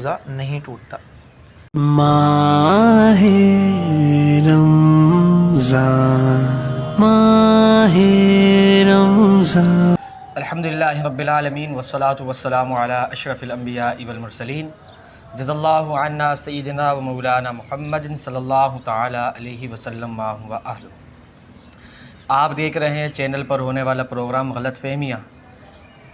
रोज़ा नहीं टूटता। माहे रमज़ान, माहे रमज़ान। अल्हम्दुलिल्लाहि रब्बिल आलमीन वस्सलातु वस्सलामु अला अशरफिल अंबिया वल मुरसलीन जज़ल्लाहु अन्ना सय्यिदना व मौलाना मुहम्मदिन सल्लल्लाहु तआला अलैहि वसल्लम व अहलु। आप देख रहे हैं चैनल पर होने वाला प्रोग्राम गलतफ़हमियाँ।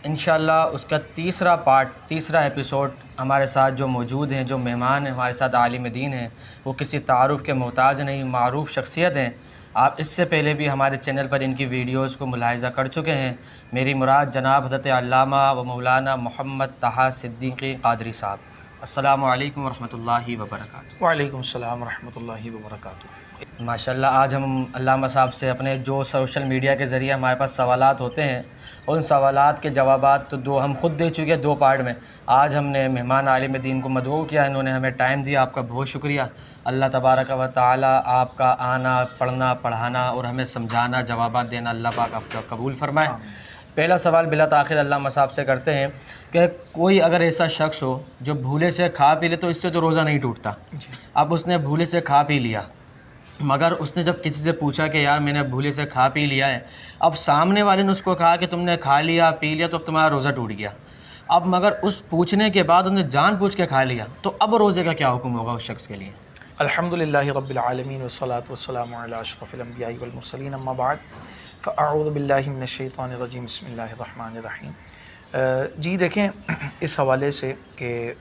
इंशाअल्लाह उसका तीसरा एपिसोड हमारे साथ जो मौजूद हैं, जो मेहमान हैं हमारे साथ आलिम दीन हैं, वो किसी तारुफ़ के मोहताज नहीं, मारूफ़ शख्सियत हैं। आप इससे पहले भी हमारे चैनल पर इनकी वीडियोज़ को मुलाहिज़ा कर चुके हैं। मेरी मुराद जनाब हज़रत अल्लामा व मौलाना मोहम्मद तहा सिद्दीक़ी क़ादरी साहब। अस्सलामु अलैकुम व रहमतुल्लाहि व बरकातुहू। वालेकुम सलाम व रहमतुल्लाहि व बरकातुहू। माशाल्लाह आज हम अल्लामा साहब से अपने जो सोशल मीडिया के ज़रिए हमारे पास सवालात होते हैं, उन सवालात के जवाबात तो दो हम ख़ुद दे चुके हैं 2 पार्ट में। आज हमने मेहमान आलिम दीन को मदऊ किया, इन्होंने हमें टाइम दिया, आपका बहुत शुक्रिया। अल्लाह तबारक व तआला आपका आना, पढ़ना, पढ़ाना और हमें समझाना, जवाबात देना अल्लाह पाक आपका कबूल फ़रमाए। पहला सवाल बिला ताख़िर अल्लामा साहब से करते हैं कि कोई अगर ऐसा शख्स हो जो भूले से खा पी ले, तो इससे तो रोज़ा नहीं टूटता। अब उसने भूले से खा पी लिया, मगर उसने जब किसी से पूछा कि यार मैंने भूले से खा पी लिया है, अब सामने वाले ने उसको कहा कि तुमने खा लिया, पी लिया, तो अब तुम्हारा रोज़ा टूट गया। अब मगर उस पूछने के बाद उसने जानबूझ के खा लिया, तो अब रोज़े का क्या हुक्म होगा उस शख्स के लिए? अल्हम्दुलिल्लाहि रब्बिल आलमीन वस्सलातु वस्सलामु अला अशरफिल अंबिया वल मुरसलीन अम्मा बाद फ़अऊज़ु बिल्लाहि मिनश शैतानिर रजीम बिस्मिल्लाहिर रहमानिर रहीम। जी देखें, इस हवाले से कि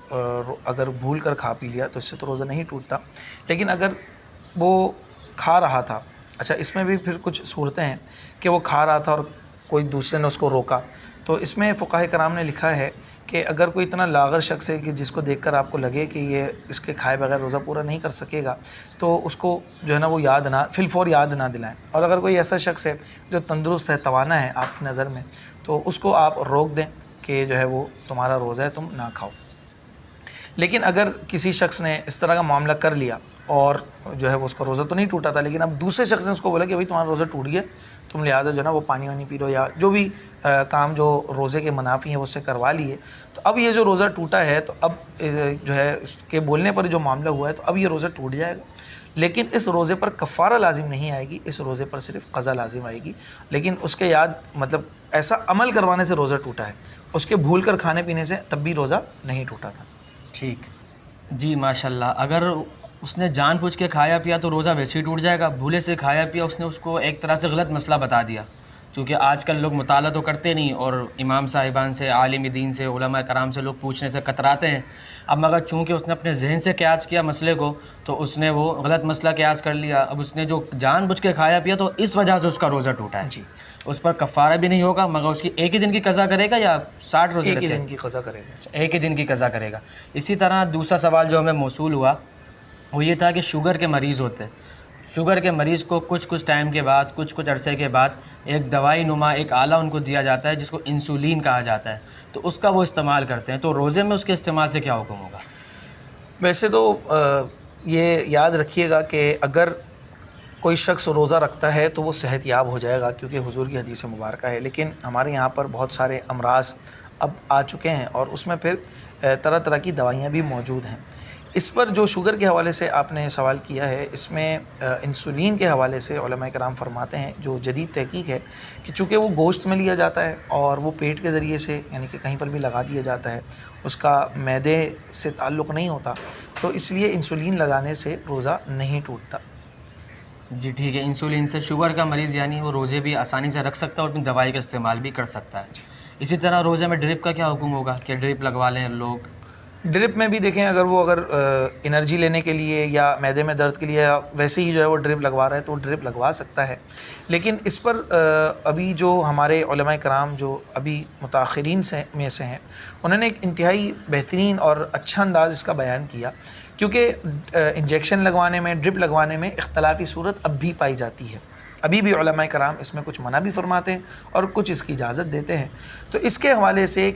अगर भूल कर खा पी लिया तो इससे तो रोज़ा नहीं टूटता, लेकिन अगर वो खा रहा था, अच्छा इसमें भी फिर कुछ सूरतें हैं कि वो खा रहा था और कोई दूसरे ने उसको रोका, तो इसमें फ़ुक़हा कराम ने लिखा है कि अगर कोई इतना लाग़र शख्स है कि जिसको देखकर आपको लगे कि ये इसके खाए बगैर रोज़ा पूरा नहीं कर सकेगा, तो उसको जो है ना वो फिलफौर याद ना दिलाएं। और अगर कोई ऐसा शख्स है जो तंदुरुस्त है, तवाना है आपकी नज़र में, तो उसको आप रोक दें कि जो है वो तुम्हारा रोज़ा है, तुम ना खाओ। लेकिन अगर किसी शख्स ने इस तरह का मामला कर लिया और जो है वो उसका रोज़ा तो नहीं टूटा था, लेकिन अब दूसरे शख्स ने उसको बोला कि भाई तुम्हारा रोज़ा टूट गया, तुम लिहाजा जो है ना वो पानी वानी पी लो या जो भी काम जो रोज़े के मुनाफी हैं वो उससे करवा लिए, तो अब ये जो रोज़ा टूटा है, तो अब जो है उसके बोलने पर जो मामला हुआ है, तो अब ये रोज़ा टूट जाएगा। लेकिन इस रोज़े पर कफ़ारा लाजिम नहीं आएगी, इस रोज़े पर सिर्फ क़ज़ा लाजिम आएगी। लेकिन उसके मतलब ऐसा अमल करवाने से रोज़ा टूटा है, उसके भूल कर खाने पीने से तब भी रोज़ा नहीं टूटा था। ठीक जी, माशाल्लाह। अगर उसने जानबूझ के खाया पिया तो रोज़ा वैसे ही टूट जाएगा। भूले से खाया पिया, उसने उसको एक तरह से गलत मसला बता दिया, क्योंकि आजकल लोग मुताला तो करते नहीं और इमाम साहिबान से, आलिम दीन से, उलमा कराम से लोग पूछने से कतराते हैं। अब मगर चूँकि उसने अपने जहन से क़यास किया मसले को, तो उसने वो गलत मसला क़यास कर लिया। अब उसने जो जानबूझ के खाया पिया, तो इस वजह से उसका रोज़ा टूटा है। जी, उस पर कफ़ारा भी नहीं होगा, मगर उसकी एक ही दिन की क़ज़ा करेगा या 60 रोज़े? एक ही दिन की क़ज़ा करेगा। एक ही दिन की क़ज़ा करेगा। इसी तरह दूसरा सवाल जो हमें मौसूल हुआ वो ये था कि शुगर के मरीज़ होते हैं, शुगर के मरीज़ को कुछ टाइम के बाद, कुछ अरसे के बाद एक दवाई नुमा एक आला उनको दिया जाता है जिसको इंसुलिन कहा जाता है, तो उसका वो इस्तेमाल करते हैं। तो रोज़े में उसके इस्तेमाल से क्या हुक्म होगा? वैसे तो ये याद रखिएगा कि अगर कोई शख्स रोज़ा रखता है तो वो सेहतयाब हो जाएगा, क्योंकि हुजूर की हदीस मुबारक है। लेकिन हमारे यहाँ पर बहुत सारे अमराज़ अब आ चुके हैं और उसमें फिर तरह तरह की दवाइयाँ भी मौजूद हैं। इस पर जो शुगर के हवाले से आपने सवाल किया है, इसमें इंसुलिन के हवाले से उलमा कराम फरमाते हैं, जो जदीद तहकीक है, कि चूँकि वो गोश्त में लिया जाता है और वो पेट के ज़रिए से यानी कि कहीं पर भी लगा दिया जाता है, उसका मैदे से ताल्लुक़ नहीं होता, तो इसलिए इंसुलिन लगाने से रोज़ा नहीं टूटता। जी ठीक है। इंसुलिन से शुगर का मरीज़ यानी वो रोज़े भी आसानी से रख सकता है और अपनी दवाई का इस्तेमाल भी कर सकता है। इसी तरह रोज़े में ड्रिप का क्या हुक्म होगा कि ड्रिप लगवा लें लोग? ड्रिप में भी देखें, अगर एनर्जी लेने के लिए या मैदे में दर्द के लिए या वैसे ही जो है वो ड्रिप लगवा रहा है, तो ड्रिप लगवा सकता है। लेकिन इस पर अभी जो हमारे उलमा कराम जो अभी मुताख़िरीन में से हैं, उन्होंने एक इंतहाई बेहतरीन और अच्छा अंदाज़ इसका बयान किया, क्योंकि इंजेक्शन लगवाने में, ड्रिप लगवाने में इख्तलाफी सूरत अब भी पाई जाती है। अभी भी उलमा कराम इसमें कुछ मना भी फरमाते हैं और कुछ इसकी इजाज़त देते हैं। तो इसके हवाले से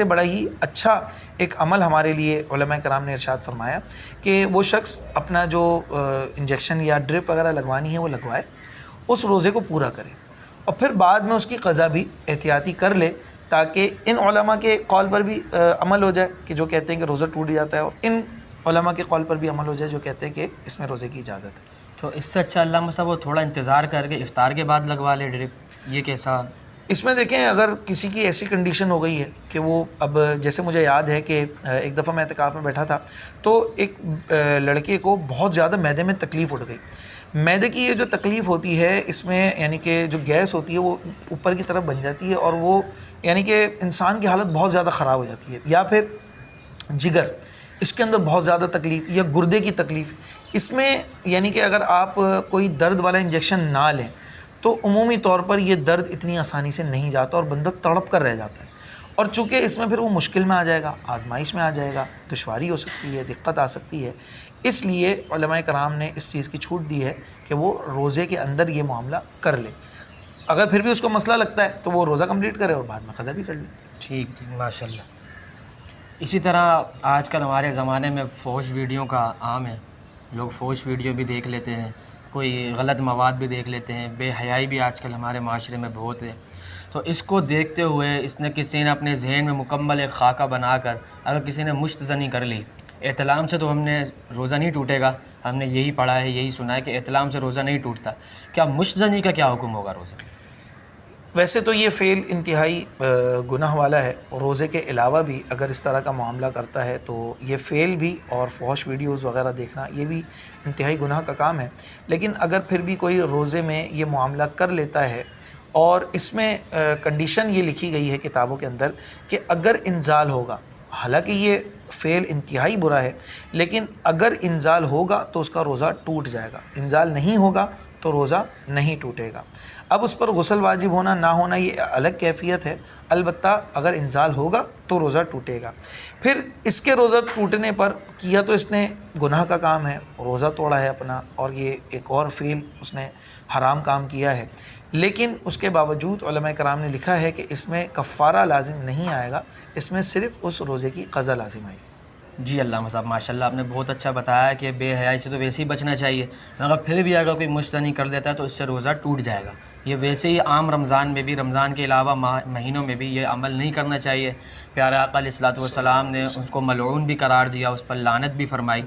बड़ा ही अच्छा एक अमल हमारे लिए उलमा कराम ने इरशाद फरमाया कि वो शख्स अपना जो इंजेक्शन या ड्रिप वगैरह लगवानी है वो लगवाए, उस रोज़े को पूरा करे और फिर बाद में उसकी क़ज़ा भी एहतियाती कर ले, ताकि इन उलमा के कौल पर भी अमल हो जाए कि जो कहते हैं कि रोज़ा टूट जाता है, और इन उलमा के कौल पर भी अमल हो जाए जो कहते हैं कि इसमें रोज़े की इजाज़त है। तो इससे अच्छा अल्लामा साहब वो थोड़ा इंतज़ार करके इफ्तार के बाद लगवा ले ड्रिप, ये कैसा? इसमें देखें, अगर किसी की ऐसी कंडीशन हो गई है कि वो अब, जैसे मुझे याद है कि एक दफ़ा मैं एतिकाफ़ में बैठा था तो एक लड़के को बहुत ज़्यादा मैदे में तकलीफ़ उठ गई। मैदे की ये जो तकलीफ़ होती है इसमें यानी कि जो गैस होती है वो ऊपर की तरफ बन जाती है और वो यानी कि इंसान की हालत बहुत ज़्यादा ख़राब हो जाती है। या फिर जिगर, इसके अंदर बहुत ज़्यादा तकलीफ़, या गुर्दे की तकलीफ़, इसमें यानी कि अगर आप कोई दर्द वाला इंजेक्शन ना लें तो उमूमी तौर पर ये दर्द इतनी आसानी से नहीं जाता और बंदा तड़प कर रह जाता है। और चूँकि इसमें फिर वो मुश्किल में आ जाएगा, आजमाइश में आ जाएगा, दुश्वारी हो सकती है, दिक्कत आ सकती है, इसलिए उलमाए कराम ने इस चीज़ की छूट दी है कि वो रोज़े के अंदर ये मामला कर ले। अगर फिर भी उसको मसला लगता है तो वो रोज़ा कंप्लीट करे और बाद में क़ज़ा भी कर ले। ठीक ठीक, माशाल्लाह। इसी तरह आजकल हमारे ज़माने में फ़ोश वीडियो का आम है, लोग फ़ोश वीडियो भी देख लेते हैं, कोई गलत मवाद भी देख लेते हैं, बेहयाई भी आजकल हमारे माशरे में बहुत है। तो इसको देखते हुए इसने किसी ने अपने जहन में मुकम्मल एक खाका बनाकर अगर किसी ने मुश्तज़नी कर ली, एहतलाम से तो हमने रोज़ा नहीं टूटेगा, हमने यही पढ़ा है, यही सुना है कि एहतलाम से रोज़ा नहीं टूटता, क्या मुश्तज़नी का क्या हुक्म होगा रोज़े? वैसे तो ये फ़ेल इंतहाई गुनाह वाला है, और रोज़े के अलावा भी अगर इस तरह का मामला करता है तो ये फ़ेल भी और फहश वीडियोज़ वग़ैरह देखना ये भी इंतहाई गुनाह का काम है। लेकिन अगर फिर भी कोई रोज़े में ये मामला कर लेता है और इसमें कंडीशन ये लिखी गई है किताबों के अंदर कि अगर इंज़ाल होगा, हालांकि ये फ़ेल इंतहाई बुरा है, लेकिन अगर इंज़ाल होगा तो उसका रोज़ा टूट जाएगा, इंज़ाल नहीं होगा तो रोज़ा नहीं टूटेगा। अब उस पर गुस्ल वाजिब होना ना होना ये अलग कैफियत है, अलबत्ता अगर इंज़ाल होगा तो रोज़ा टूटेगा। फिर इसके रोज़ा टूटने पर किया तो इसने गुनाह का काम है, रोज़ा तोड़ा है अपना, और ये एक और फ़ेल उसने हराम काम किया है, लेकिन उसके बावजूद उलमा कराम ने लिखा है कि इसमें कफ़ारा लाजिम नहीं आएगा, इसमें सिर्फ़ उस रोज़े की क़ज़ा लाजिम आएगी। जी अल्लामा साहब, माशाल्लाह आपने बहुत अच्छा बताया कि बेहयाई से तो वैसे ही बचना चाहिए, मगर फिर भी अगर कोई मुश्तनी कर देता है तो इससे रोज़ा टूट जाएगा। ये वैसे ही आम रमज़ान में भी, रमज़ान के अलावा महीनों में भी ये अमल नहीं करना चाहिए। प्यारे आका अलैहिस्सलातु वस्सलाम ने उसको मलऊन भी करार दिया, उस पर लानत भी फरमाई।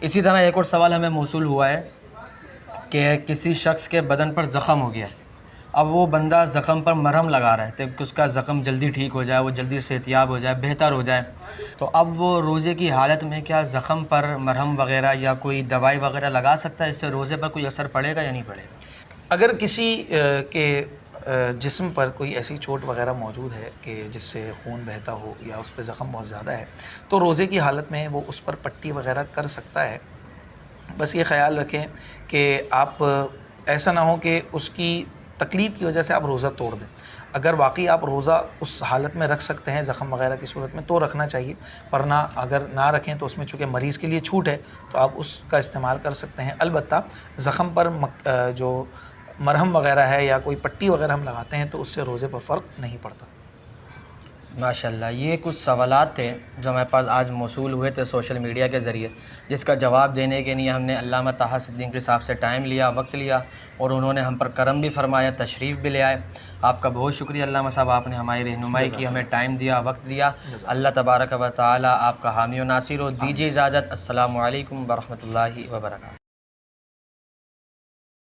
इसी तरह एक और सवाल हमें मौसूल हुआ है कि किसी शख्स के बदन पर ज़ख़म हो गया है, अब वो बंदा ज़ख़म पर मरहम लगा रहा है ताकि उसका ज़ख़म जल्दी ठीक हो जाए, वो जल्दी सेहतियाब हो जाए, बेहतर हो जाए, तो अब वो रोज़े की हालत में क्या ज़ख़म पर मरहम वग़ैरह या कोई दवाई वग़ैरह लगा सकता है? इससे रोज़े पर कोई असर पड़ेगा या नहीं पड़ेगा? अगर किसी के जिस्म पर कोई ऐसी चोट वग़ैरह मौजूद है कि जिससे खून बहता हो या उस पर ज़ख़म बहुत ज़्यादा है, तो रोज़े की हालत में वो उस पर पट्टी वग़ैरह कर सकता है। बस ये ख़याल रखें कि आप ऐसा ना हो कि उसकी तकलीफ़ की वजह से आप रोज़ा तोड़ दें। अगर वाकई आप रोज़ा उस हालत में रख सकते हैं ज़ख़म वग़ैरह की सूरत में तो रखना चाहिए, वरना अगर ना रखें तो उसमें चूँकि मरीज़ के लिए छूट है तो आप उसका इस्तेमाल कर सकते हैं। अलबत्ता ज़ख़म पर जो मरहम वग़ैरह है या कोई पट्टी वग़ैरह हम लगाते हैं तो उससे रोज़े पर फ़र्क नहीं पड़ता। माशाल्लाह, ये कुछ सवालात थे जो हमारे पास आज मौसूल हुए थे सोशल मीडिया के ज़रिए, जिसका जवाब देने के लिए हमने अल्लामा ताहा सिद्दीकी साहब से टाइम लिया, वक्त लिया, और उन्होंने हम पर करम भी फरमाया, तशरीफ़ भी ले आए। आपका बहुत शुक्रिया अल्लामा साहब, आपने हमारी रहनुमाई की, हमें टाइम दिया, वक्त दिया। अल्लाह तबारक व तआला आपका हामी व नासिर हो। दीजिए इजाज़त। अस्सलामु अलैकुम व रहमतुल्लाहि व बरकातहू।